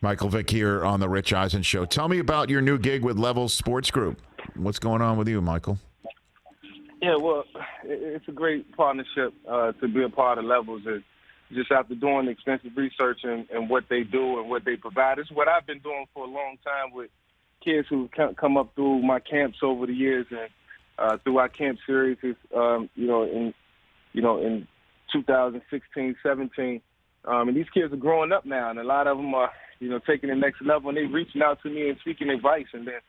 Michael Vick here on the Rich Eisen Show. Tell me about your new gig with Level Sports Group. What's going on with you, Michael? Yeah, well, it's a great partnership to be a part of Levels. Just after doing extensive research and what they do and what they provide. It's what I've been doing for a long time with kids who come up through my camps over the years and through our camp series. In 2016, 17. And these kids are growing up now, and a lot of them are, taking the next level, and they reaching out to me and seeking advice. And then,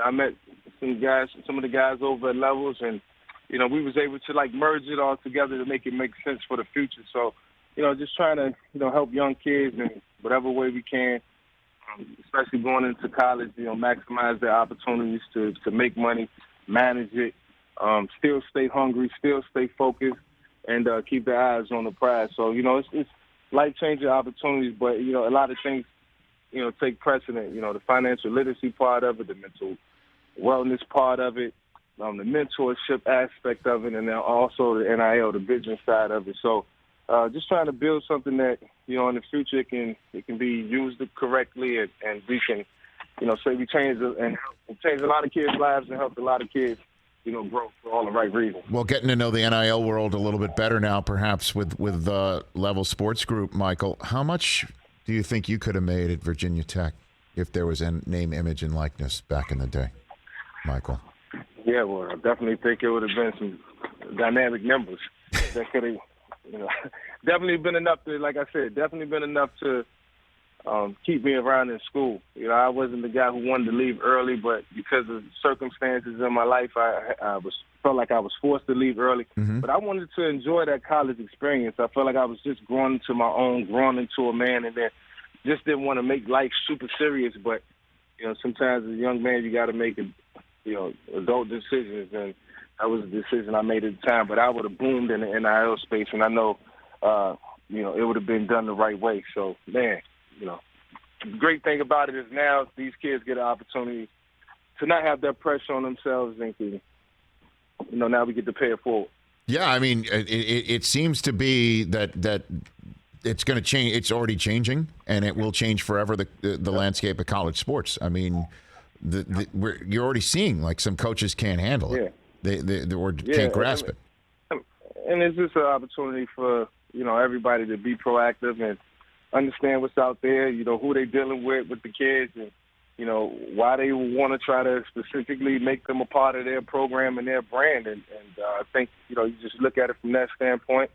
I met some of the guys over at Levels, and, we was able to, merge it all together to make it make sense for the future. So, just trying to, help young kids in whatever way we can, especially going into college, maximize their opportunities to make money, manage it, still stay hungry, still stay focused, and keep their eyes on the prize. So, it's life-changing opportunities, but, a lot of things, take precedent. The financial literacy part of it, the mental wellness part of it, the mentorship aspect of it, and then also the NIL, the business side of it. So just trying to build something that, in the future it can be used correctly, and we can, say we change a lot of kids' lives and help a lot of kids, grow for all the right reasons. Well, getting to know the NIL world a little bit better now, perhaps with Level Sports Group, Michael, how much do you think you could have made at Virginia Tech if there was a name, image, and likeness back in the day, Michael? Yeah, well, I definitely think it would have been some dynamic numbers that could have, definitely been enough to, like I said, keep me around in school. I wasn't the guy who wanted to leave early, but because of circumstances in my life, I felt like I was forced to leave early. Mm-hmm. But I wanted to enjoy that college experience. I felt like I was just growing into my own, growing into a man, and then just didn't want to make life super serious. But, sometimes as a young man, you got to make, adult decisions, and that was a decision I made at the time. But I would have boomed in the NIL space, and I know, it would have been done the right way. So, man, the great thing about it is now these kids get an opportunity to not have that pressure on themselves, and to, now we get to pay it forward. Yeah, I mean, it seems to be that it's going to change. It's already changing, and it will change forever the landscape of college sports. I mean, you're already seeing some coaches can't handle it. Yeah. They can't grasp it. And it's just an opportunity for everybody to be proactive and understand what's out there, who they're dealing with the kids, and, why they want to try to specifically make them a part of their program and their brand. And I think, you just look at it from that standpoint.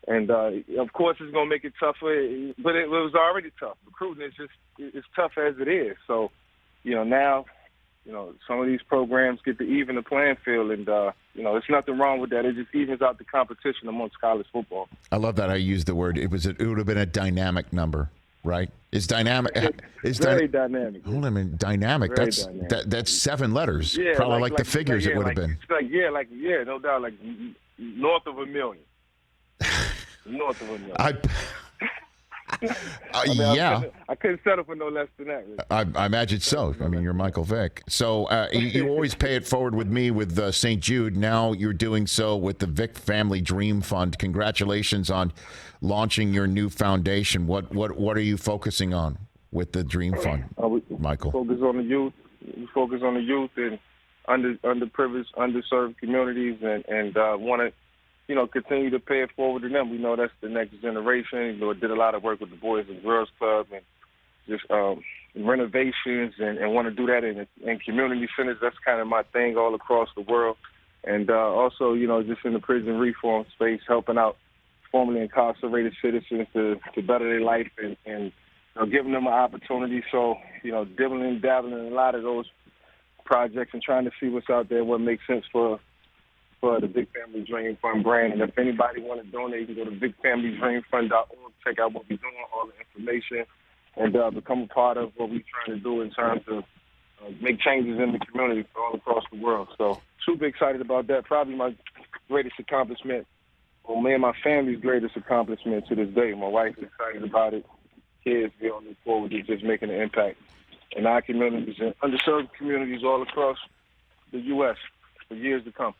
And, of course, it's going to make it tougher, but it was already tough. Recruiting it's tough as it is. So, now, some of these programs get to even the playing field, and, there's nothing wrong with that. It just evens out the competition amongst college football. I love that I used the word. It would have been a dynamic number, right? It's dynamic. Very dynamic. Hold on a minute. Dynamic. That's 7 letters. Yeah, probably like the figures it would have been. No doubt, north of $1 million. North of $1 million. I couldn't settle for no less than that. Really. I imagine so. I mean, you're Michael Vick. So you always pay it forward with me with St. Jude. Now you're doing so with the Vick Family Dream Fund. Congratulations on launching your new foundation. What are you focusing on with the Dream Fund, Michael? We focus on the youth. We focus on the youth and underprivileged, underserved communities, and want to, continue to pay it forward to them. We know that's the next generation. Did a lot of work with the Boys and Girls Club and just renovations, and want to do that in community centers. That's kind of my thing all across the world. And also, just in the prison reform space, helping out formerly incarcerated citizens to better their life and giving them an opportunity. So, dabbling in a lot of those projects and trying to see what's out there, what makes sense for the Vick Family Dream Fund brand. And if anybody want to donate, you can go to VickFamilyDreamFund.org, check out what we're doing, all the information, and become a part of what we're trying to do in terms of make changes in the community all across the world. So super excited about that. Probably my greatest accomplishment, or me and my family's greatest accomplishment to this day. My wife is excited about it. Kids, we all look forward to just making an impact in our communities and underserved communities all across the U.S. for years to come.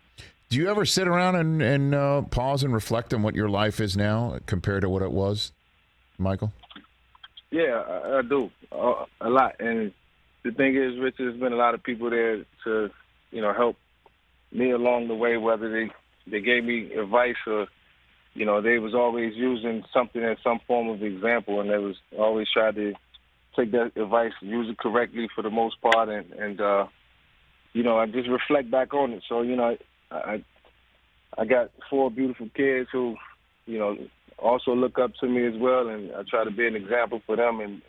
Do you ever sit around and pause and reflect on what your life is now compared to what it was, Michael? Yeah, I do a lot. And the thing is, Rich, there's been a lot of people there to, help me along the way, whether they gave me advice or, they was always using something as some form of example, and they was always trying to take that advice, use it correctly for the most part, and I just reflect back on it. So, I got 4 beautiful kids who, also look up to me as well, and I try to be an example for them and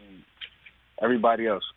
everybody else.